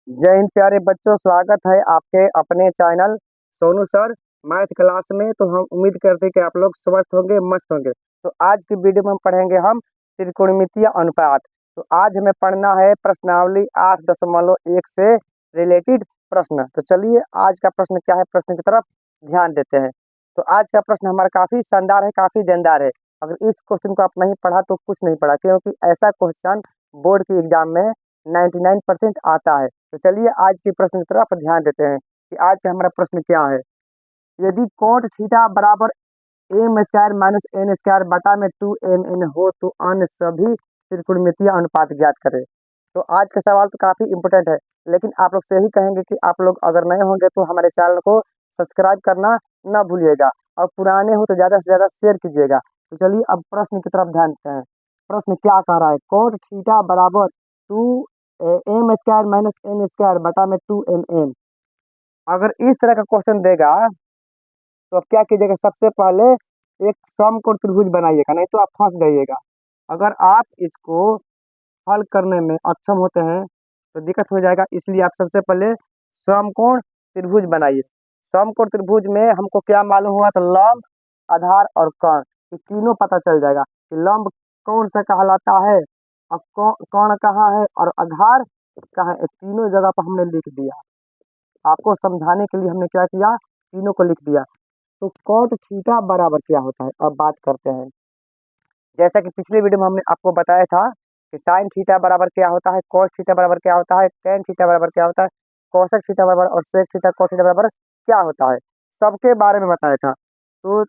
जय हिंद प्यारे बच्चों, स्वागत है आपके अपने channel Sonu sir math class में। तो हम उम्मीद करते हैं कि आप लोग स्वस्थ होंगे, मस्त होंगे। तो आज की वीडियो में हम पढ़ेंगे हम त्रिकोणमितीय अनुपात। तो आज हमें पढ़ना है प्रश्नावली 8.1 से रिलेटेड प्रश्न। तो चलिए आज का प्रश्न क्या है, प्रश्न की तरफ ध्यान देते हैं। तो आज का प्रश्न हमारा काफी शानदार है, काफी जानदार है। अगर इस क्वेश्चन को आप नहीं पढ़ा तो कुछ नहीं पढ़ा, क्योंकि ऐसा क्वेश्चन बोर्ड के एग्जाम में 99% आता है। तो चलिए आज के प्रश्न की तरफ ध्यान देते हैं कि आज का हमारा प्रश्न क्या है। यदि कोट थीटा बराबर M square minus N square बटा में 2mn हो तो अन्य सभी त्रिकोणमितीय अनुपात ज्ञात करें। तो आज का सवाल तो काफी इंपोर्टेंट है, लेकिन आप लोग से यही कहेंगे कि आप लोग अगर नए होंगे तो हमारे चैनल को सब्सक्राइब करना न भूलिएगा, और पुराने हो तो ज्यादा से ज्यादा शेयर कीजिएगा। तो चलिए अब प्रश्न की तरफ ध्यान देते हैं। प्रश्न क्या कह रहा है, कोट थीटा बराबर two M square minus N square बटा में 2mn। अगर इस तरह का क्वेश्चन देगा तो आप क्या कीजिएगा, सबसे पहले एक समकोण त्रिभुज बनाइएगा, नहीं तो आप फंस जाइएगा। अगर आप इसको हल करने में अक्षम होते हैं तो दिक्कत हो जाएगा, इसलिए आप सबसे पहले समकोण त्रिभुज बनाइए। समकोण त्रिभुज में हमको क्या मालूम हुआ, तो लंब, आधार और कर्ण, ये तीनों पता चल जाएगा कि लंब कौन सा कहलाता है और कर्ण कहाँ है और आधार कहाँ है। तीनों जगह पर हमने लिख दिया। आपको समझाने के लिए हमने क्या किया, तीनों को लिख दिया। तो कॉट थीटा बराबर क्या होता है, अब बात करते हैं। जैसा कि पिछले वीडियो में हमने आपको बताया था कि साइन थीटा बराबर क्या होता है, कॉस थीटा बराबर क्या होता है, टेन थीटा बराबर क्या होता है, कोसेक थीटा बराबर और सेक थीटा कॉस थीटा बराबर क्या होता है, सबके बारे में बताया था। तो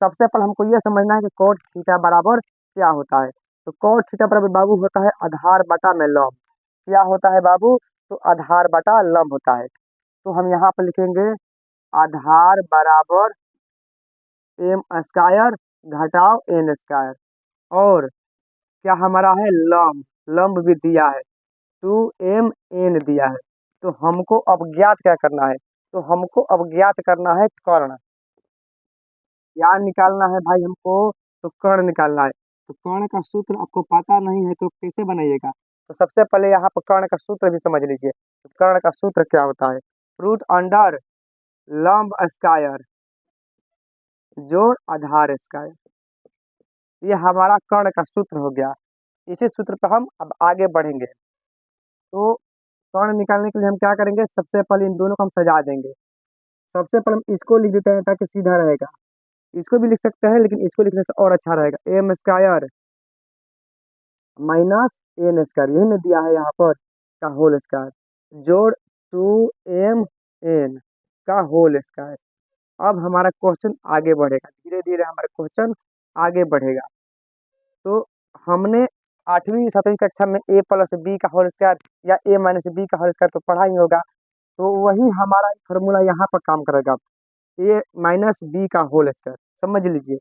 सबसे पहले हमको यह समझना है कि कॉट थीटा बराबर क्या होता है। तो कॉट थीटा बराबर बाबू होता है आधार बटा में लंब। क्या होता है बाबू, तो आधार बटा लंब होता है। तो हम यहाँ पर लिखेंगे आधार बराबर एम स्क्वायर घटाओ एन स्क्वायर, और क्या हमारा है लंब, लंब भी दिया है 2mn दिया है। तो हमको अब ज्ञात क्या करना है, तो हमको अब ज्ञात करना है कर्ण। क्या निकालना है भाई हमको, तो कर्ण निकालना है। तो कर्ण का सूत्र आपको पता नहीं है तो कैसे बनाइएगा, तो सबसे पहले यहाँ पर कर्ण का सूत्र भी समझ लीजिए। तो कर्ण का सूत्र क्या होता है, रूट अंडर लंब स्क्वायर जोड़ आधार स्क्वायर। ये हमारा कर्ण का सूत्र हो गया। इसी सूत्र पर हम अब आगे बढ़ेंगे। तो कर्ण निकालने के लिए हम क्या करेंगे, सबसे पहले इन दोनों को हम सजा देंगे। सबसे पहले हम इसको लिख देते हैं ताकि सीधा रहेगा। इसको भी लिख सकते हैं लेकिन इसको लिखने से और अच्छा रहेगा, M square minus N square, यही ने दिया है यहाँ पर, का होल स्क्वायर जोड़ 2mn का होल स्क्वायर। अब हमारा क्वेश्चन आगे बढ़ेगा, धीरे धीरे हमारा क्वेश्चन आगे बढ़ेगा। तो हमने 8वीं 7वीं कक्षा में ए प्लस बी का होल स्क्वायर या ए माइनस बी का होल स्क्वायर तो पढ़ा ही होगा। तो वही हमारा फॉर्मूला यहाँ पर काम करेगा, ए माइनस बी का होल स्क्वायर। समझ लीजिए,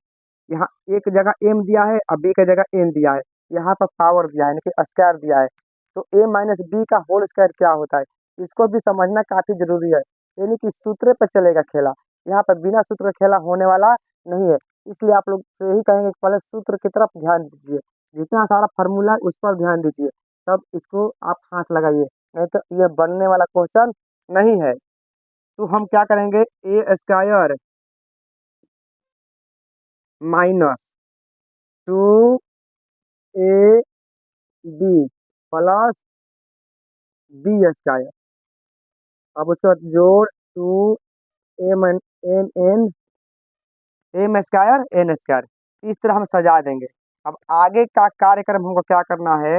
यहाँ एक जगह एम दिया है और बी की जगह एन दिया है, यहाँ पर पावर दिया है, यानी कि स्क्वायर दिया है। तो ए माइनस बी का होल स्क्वायर क्या होता है, इसको भी समझना काफी जरूरी है। यानी कि सूत्र पे चलेगा खेला, यहाँ पर बिना सूत्र के खेला होने वाला नहीं है। इसलिए आप लोग से यही कहेंगे कि पहले सूत्र की तरफ ध्यान दीजिए, जितना सारा फार्मूला है उस पर ध्यान दीजिए, तब इसको आप हाथ लगाइए, नहीं तो ये बनने वाला क्वेश्चन नहीं है। तो हम क्या करेंगे, A square minus 2ab plus B square, अब उसके बाद जोड़ 2mn M square N square, इस तरह हम सजा देंगे। अब आगे का कार्यक्रम हमको क्या करना है,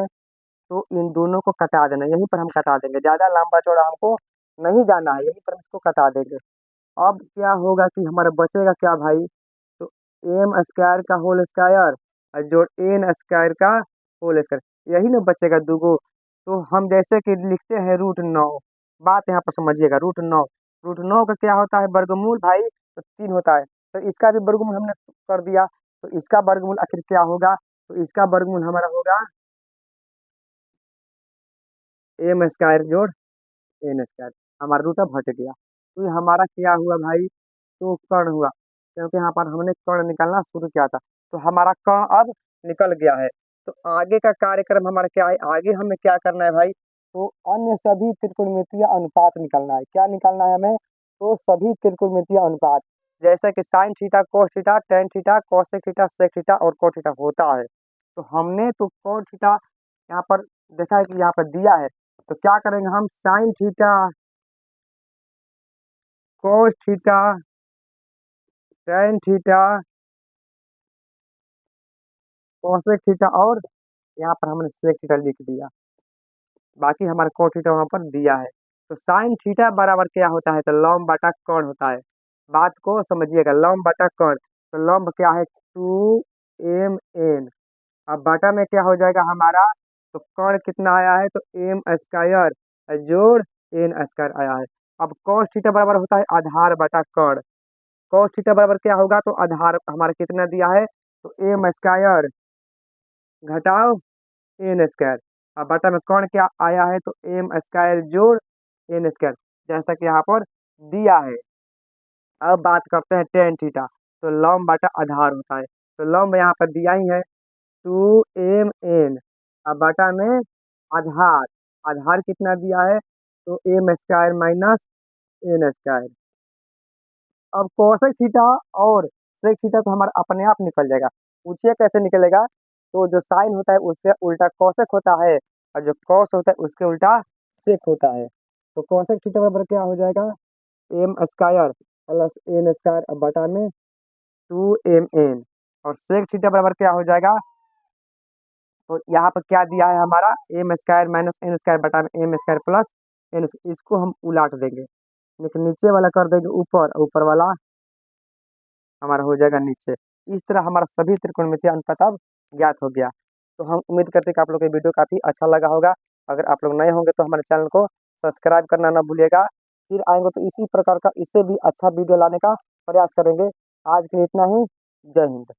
तो इन दोनों को कटा देना, यहीं पर हम कटा देंगे, ज्यादा लंबा चौड़ा हमको नहीं जाना है, यहीं पर हम इसको कटा देंगे। अब क्या होगा कि हमारा बचेगा क्या भाई, तो एम स्क्वायर का होल स्क्वायर और जोड़ एन स्क्वायर का होल स्क्वायर, यही ना बचेगा दूगो। तो हम जैसे कि लिखते हैं रूट 9, बात यहाँ पर समझिएगा, रूट 9, रूट 9 का क्या होता है वर्गमूल भाई, तो 3 होता है। तो इसका भी वर्गमूल हमने कर दिया, तो इसका वर्गमूल आखिर क्या होगा, तो इसका वर्गमूल हमारा होगा एम स्क्वायर जोड़ एन स्क्वायर, हमारा रूट अब हट गया। तो ये हमारा क्या हुआ भाई, तो कर्ण हुआ, क्योंकि यहाँ पर हमने कर्ण निकालना शुरू किया था। तो हमारा कर्ण अब निकल गया है। तो आगे का कार्यक्रम हमारा क्या है, आगे हमें क्या करना है भाई, तो अन्य सभी त्रिकोणमितीय अनुपात निकालना है। क्या निकालना है हमें? तो सभी त्रिकोणमितीय अनुपात, जैसे कि sine theta, cos theta, tan theta, cosec theta, sec theta और कोट थीटा होता है। तो हमने तो कोट थीटा यहाँ पर देखा है कि यहाँ पर दिया है, तो क्या करेंगे हम? Sign theta, cos theta, tan theta, cosec theta और यहाँ पर हमने सेक थीटा लिख दिया, बाकी हमारा कोट थीटा वहां पर दिया है। तो साइन थीटा बराबर क्या होता है? तो लंब बटा कोण होता है। बात को समझिएगा, लंब बटा कोण, तो लंब क्या है? 2m n। अब बटा में क्या हो जाएगा हमारा? तो कोण कितना आया है? तो एम स्क्वायर जोड़ एन स्क्वायर आया है। अब cos थीटा बराबर होता है आधार बटा कोण। cos थीटा बराबर क्या होगा? तो आधार हमारा कितना दिया है? तो एम स्क्वायर घटाओ एन स्क्वायर। अब बटा में कौन क्या आया है? तो एम स्क्वायर जोड़ एन स्क्वायर, जैसा कि यहाँ पर दिया है। अब बात करते हैं टेन थीटा, तो लंब बटा आधार होता है। तो लंब यहाँ पर दिया ही है 2m n। अब बटा में आधार, आधार कितना दिया है? तो M square minus N square. अब कोसेक थीटा और सेक थीटा तो हमारा अपने आप निकल जाएगा। पूछिए कैसे निकलेगा? तो जो साइन होता है उससे उल्टा कोसेक होता है, और जो कॉस होता है उसके उल्टा सेक होता है। तो कोसेक थीटा बराबर क्या हो जाएगा? M square plus N square बटा में 2m n। और सेक थीटा बराबर क्या हो जाएगा? तो यहाँ पर क्या दिया है हमारा? M square minus N square बटा में एम स्क्वायर प्लस एन। इसको हम उलाट देंगे, लेकिन नीचे वाला कर देंगे ऊपर, ऊपर वाला हमारा हो जाएगा नीचे। इस तरह हमारा सभी त्रिकोणमितीय अनुपात अब ज्ञात हो गया। तो हम उम्मीद करते हैं कि आप लोग को ये वीडियो काफ़ी अच्छा लगा होगा। अगर आप लोग नए होंगे तो हमारे चैनल को सब्सक्राइब करना ना भूलिएगा। फिर आएंगे तो इसी प्रकार का, इससे भी अच्छा वीडियो लाने का प्रयास करेंगे। आज के लिए इतना ही। जय हिंद।